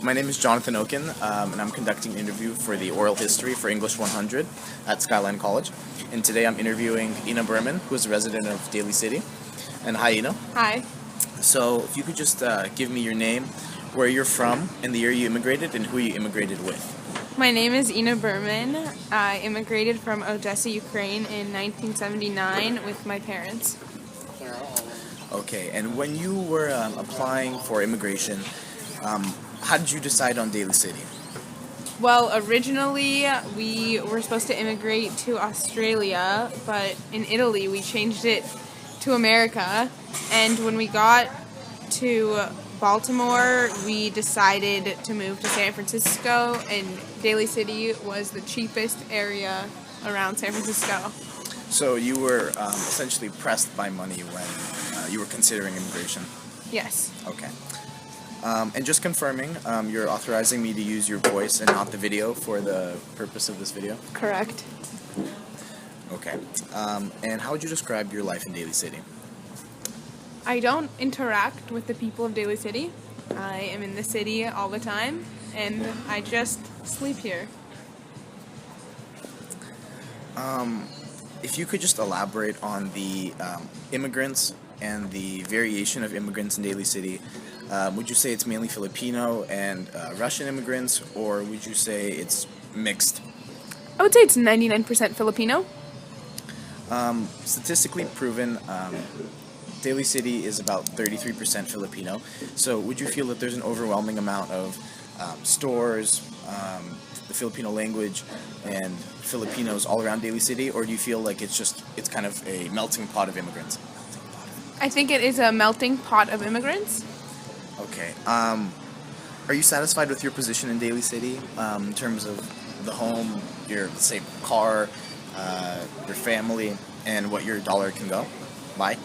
My name is Jonathan Oken, and I'm conducting an interview for the oral history for English 100 at Skyline College. And today I'm interviewing Ina Berman, who is a resident of Daly City. And hi, Ina. Hi. So if you could just give me your name, where you're from, and the year you immigrated, and who you immigrated with. My name is Ina Berman. I immigrated from Odessa, Ukraine in 1979 with my parents. Okay, and when you were applying for immigration, how did you decide on Daly City? Well, originally we were supposed to immigrate to Australia, but in Italy we changed it to America. And when we got to Baltimore, we decided to move to San Francisco, and Daly City was the cheapest area around San Francisco. So you were essentially pressed by money when you were considering immigration? Yes. Okay. And just confirming, you're authorizing me to use your voice and not the video for the purpose of this video? Correct. Okay. And how would you describe your life in Daly City? I don't interact with the people of Daly City. I am in the city all the time, and I just sleep here. If you could just elaborate on the immigrants and the variation of immigrants in Daly City, would you say it's mainly Filipino and Russian immigrants, or would you say it's mixed? I would say it's 99% Filipino. Statistically proven, Daly City is about 33% Filipino. So would you feel that there's an overwhelming amount of stores, the Filipino language, and Filipinos all around Daly City, or do you feel like it's kind of a melting pot of immigrants? I think it is a melting pot of immigrants. Okay. Are you satisfied with your position in Daly City in terms of the home, your, let's say, car, your family, and what your dollar can go buy?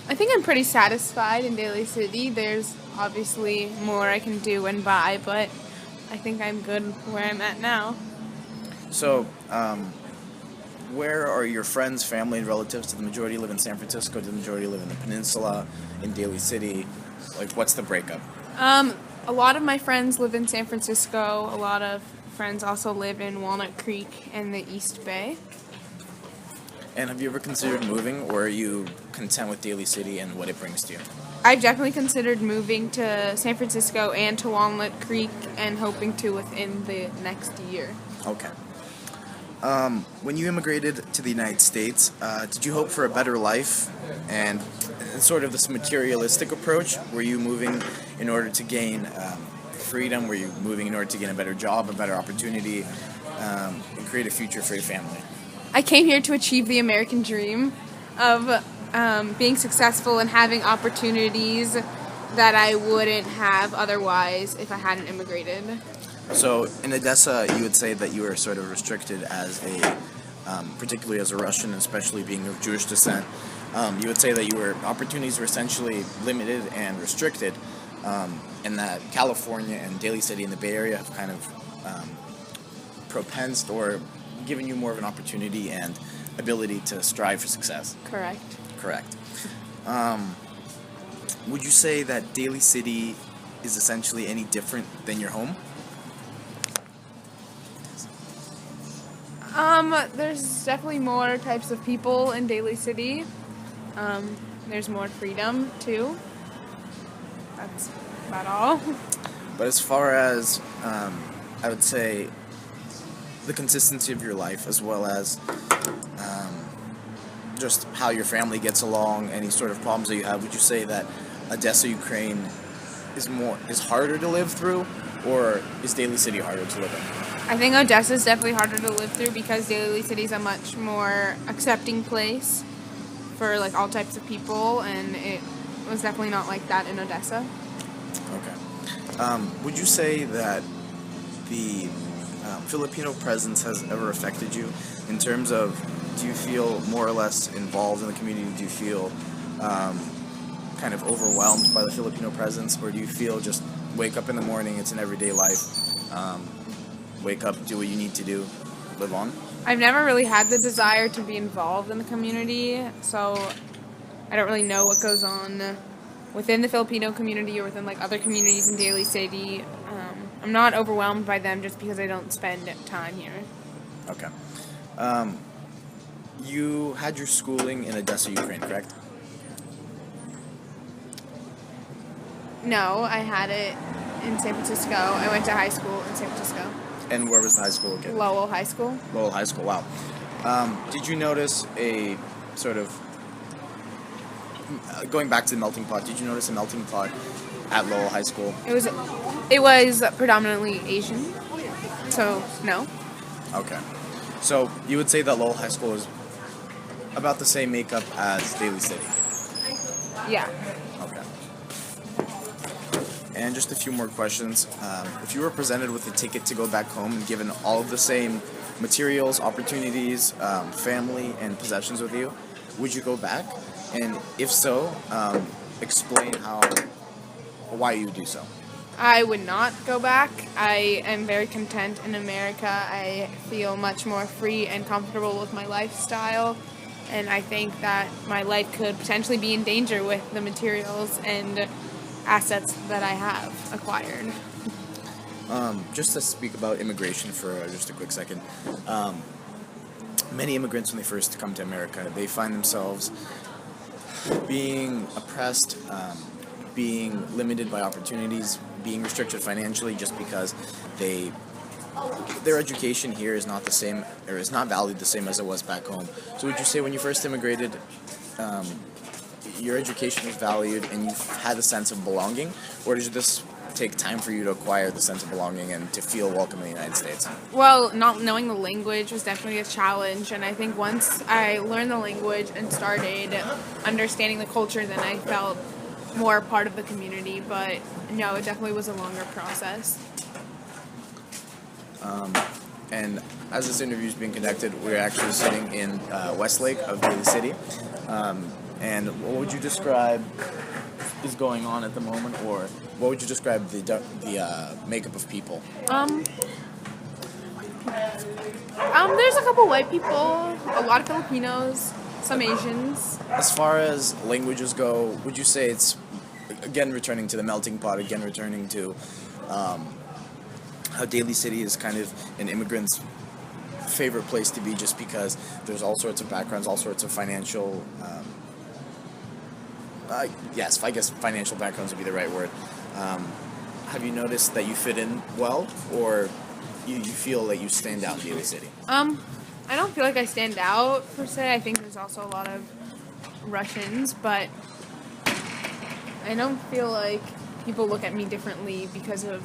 I think I'm pretty satisfied in Daly City. There's obviously more I can do and buy, but I think I'm good where I'm at now. So, where are your friends, family, and relatives? Do the majority live in San Francisco? Do the majority live in the peninsula, in Daly City? Like, what's the breakup? A lot of my friends live in San Francisco. A lot of friends also live in Walnut Creek and the East Bay. And have you ever considered moving, or are you content with Daly City and what it brings to you? I've definitely considered moving to San Francisco and to Walnut Creek, and hoping to within the next year. Okay. When you immigrated to the United States, did you hope for a better life and sort of this materialistic approach? Were you moving in order to gain freedom? Were you moving in order to gain a better job, a better opportunity, and create a future for your family? I came here to achieve the American dream of being successful and having opportunities that I wouldn't have otherwise if I hadn't immigrated. So in Odessa, you would say that you were sort of restricted as a, particularly as a Russian, especially being of Jewish descent. You would say that your opportunities were essentially limited and restricted, and that California and Daly City and the Bay Area have kind of propensed or given you more of an opportunity and ability to strive for success. Correct. Correct. Would you say that Daly City is essentially any different than your home? There's definitely more types of people in Daly City. There's more freedom too. That's about all. But as far as, I would say, the consistency of your life, as well as just how your family gets along, any sort of problems that you have, would you say that Odessa, Ukraine is harder to live through, or is Daly City harder to live in? I think Odessa is definitely harder to live through because Daly City is a much more accepting place for like all types of people, and it was definitely not like that in Odessa. Okay. Would you say that the Filipino presence has ever affected you in terms of, do you feel more or less involved in the community? Do you feel kind of overwhelmed by the Filipino presence, or do you feel just wake up in the morning, it's an everyday life, wake up, do what you need to do, live on? I've never really had the desire to be involved in the community, so I don't really know what goes on within the Filipino community or within like other communities in Daly City. I'm not overwhelmed by them just because I don't spend time here. Okay. You had your schooling in Odessa, Ukraine, correct? No, I had it in San Francisco. I went to high school in San Francisco. And where was the high school again? Lowell High School. Lowell High School, wow. Did you notice a sort of, going back to the melting pot, did you notice a melting pot at Lowell High School? It was predominantly Asian. So, no. Okay. So you would say that Lowell High School is about the same makeup as Daly City? Yeah. Okay. And just a few more questions. If you were presented with a ticket to go back home and given all of the same materials, opportunities, family, and possessions with you, would you go back? And if so, explain why you do so. I would not go back. I am very content in America. I feel much more free and comfortable with my lifestyle. And I think that my life could potentially be in danger with the materials and assets that I have acquired. Just to speak about immigration for just a quick second. Many immigrants, when they first come to America, they find themselves being oppressed, being limited by opportunities, being restricted financially just because their education here is not the same, or is not valued the same as it was back home. So would you say when you first immigrated, your education was valued and you had a sense of belonging, or did this take time for you to acquire the sense of belonging and to feel welcome in the United States? Well, not knowing the language was definitely a challenge, and I think once I learned the language and started understanding the culture, then I felt more part of the community. But no, it definitely was a longer process. And as this interview is being conducted, we're actually sitting in Westlake of Daly City. And what would you describe is going on at the moment, or what would you describe the makeup of people? There's a couple white people, a lot of Filipinos, some Asians. As far as languages go, would you say it's, again returning to the melting pot, again returning to how Daly City is kind of an immigrant's favorite place to be, just because there's all sorts of backgrounds, all sorts of financial, yes, I guess financial backgrounds would be the right word. Have you noticed that you fit in well, or you feel that you stand out in Daly City? I don't feel like I stand out per se. I think there's also a lot of Russians, but I don't feel like people look at me differently because of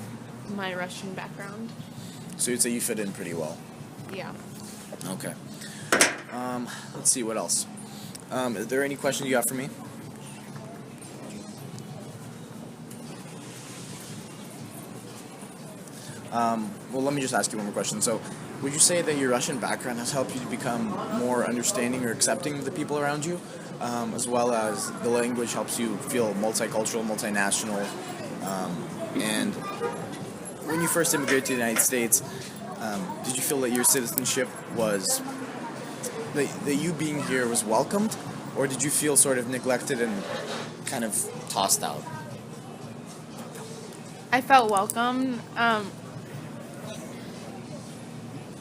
my Russian background. So you'd say you fit in pretty well. Yeah. Okay. Let's see, what else? Is there any questions you have for me? Well, let me just ask you one more question. So, would you say that your Russian background has helped you to become more understanding or accepting of the people around you, as well as the language helps you feel multicultural, multinational, and when you first immigrated to the United States, did you feel that your citizenship was, that you being here was welcomed, or did you feel sort of neglected and kind of tossed out? I felt welcomed.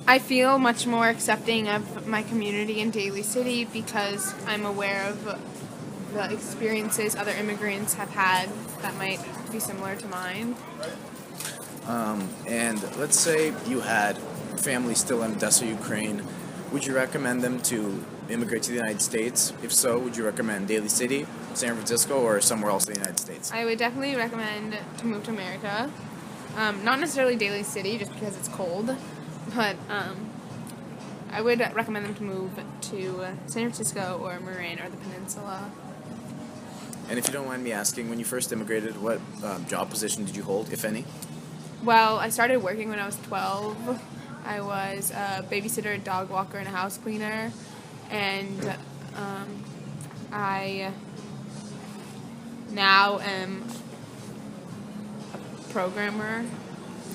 I feel much more accepting of my community in Daly City because I'm aware of the experiences other immigrants have had that might be similar to mine. And let's say you had family still in Odessa, Ukraine. Would you recommend them to immigrate to the United States? If so, would you recommend Daly City, San Francisco, or somewhere else in the United States? I would definitely recommend to move to America. Not necessarily Daly City, just because it's cold, but I would recommend them to move to San Francisco or Marin or the Peninsula. And if you don't mind me asking, when you first immigrated, what job position did you hold, if any? Well, I started working when I was 12. I was a babysitter, a dog walker, and a house cleaner. And I now am a programmer.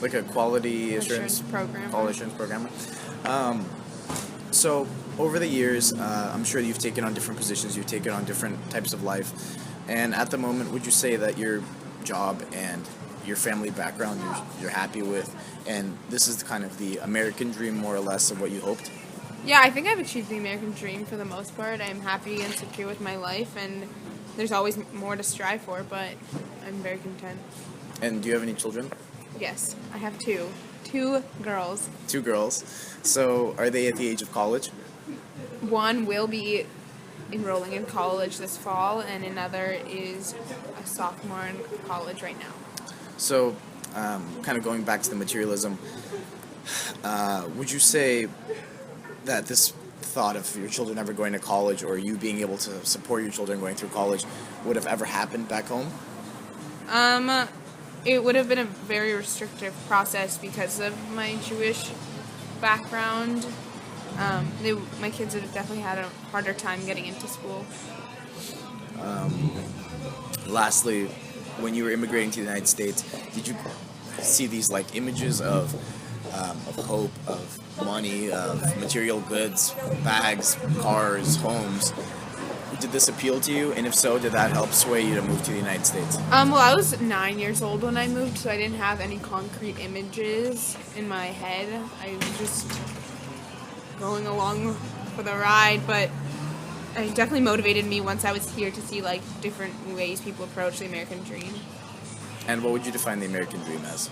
Like a quality assurance programmer. Quality assurance programmer. So over the years, I'm sure you've taken on different positions. You've taken on different types of life. And at the moment, would you say that your job and your family background you're happy with, and this is kind of the American dream, more or less, of what you hoped? Yeah, I think I've achieved the American dream for the most part. I'm happy and secure with my life, and there's always more to strive for, but I'm very content. And do you have any children? Yes, I have two. Two girls. Two girls. So are they at the age of college? One will be enrolling in college this fall, and another is a sophomore in college right now. So, kind of going back to the materialism, would you say that this thought of your children ever going to college, or you being able to support your children going through college, would have ever happened back home? It would have been a very restrictive process because of my Jewish background. My kids would have definitely had a harder time getting into school. Lastly, when you were immigrating to the United States, did you see these like images of hope, of money, of material goods, bags, cars, homes? Did this appeal to you? And if so, did that help sway you to move to the United States? Well, I was 9 years old when I moved, so I didn't have any concrete images in my head. I was just going along for the ride, but it definitely motivated me once I was here to see like different ways people approach the American dream. And what would you define the American dream as?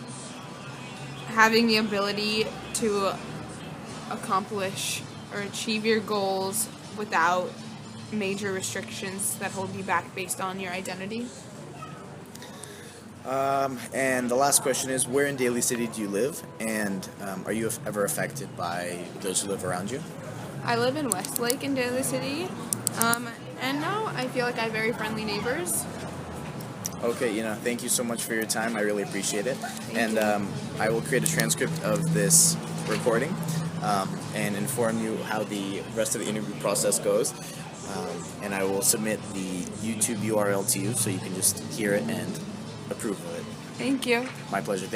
Having the ability to accomplish or achieve your goals without major restrictions that hold you back based on your identity. And the last question is, where in Daly City do you live? And are you ever affected by those who live around you? I live in Westlake in Daly City, and now I feel like I have very friendly neighbors. Okay, thank you so much for your time. I really appreciate it. Thank And you. I will create a transcript of this recording and inform you how the rest of the interview process goes. And I will submit the YouTube URL to you so you can just hear it and approve of it. Thank you. My pleasure.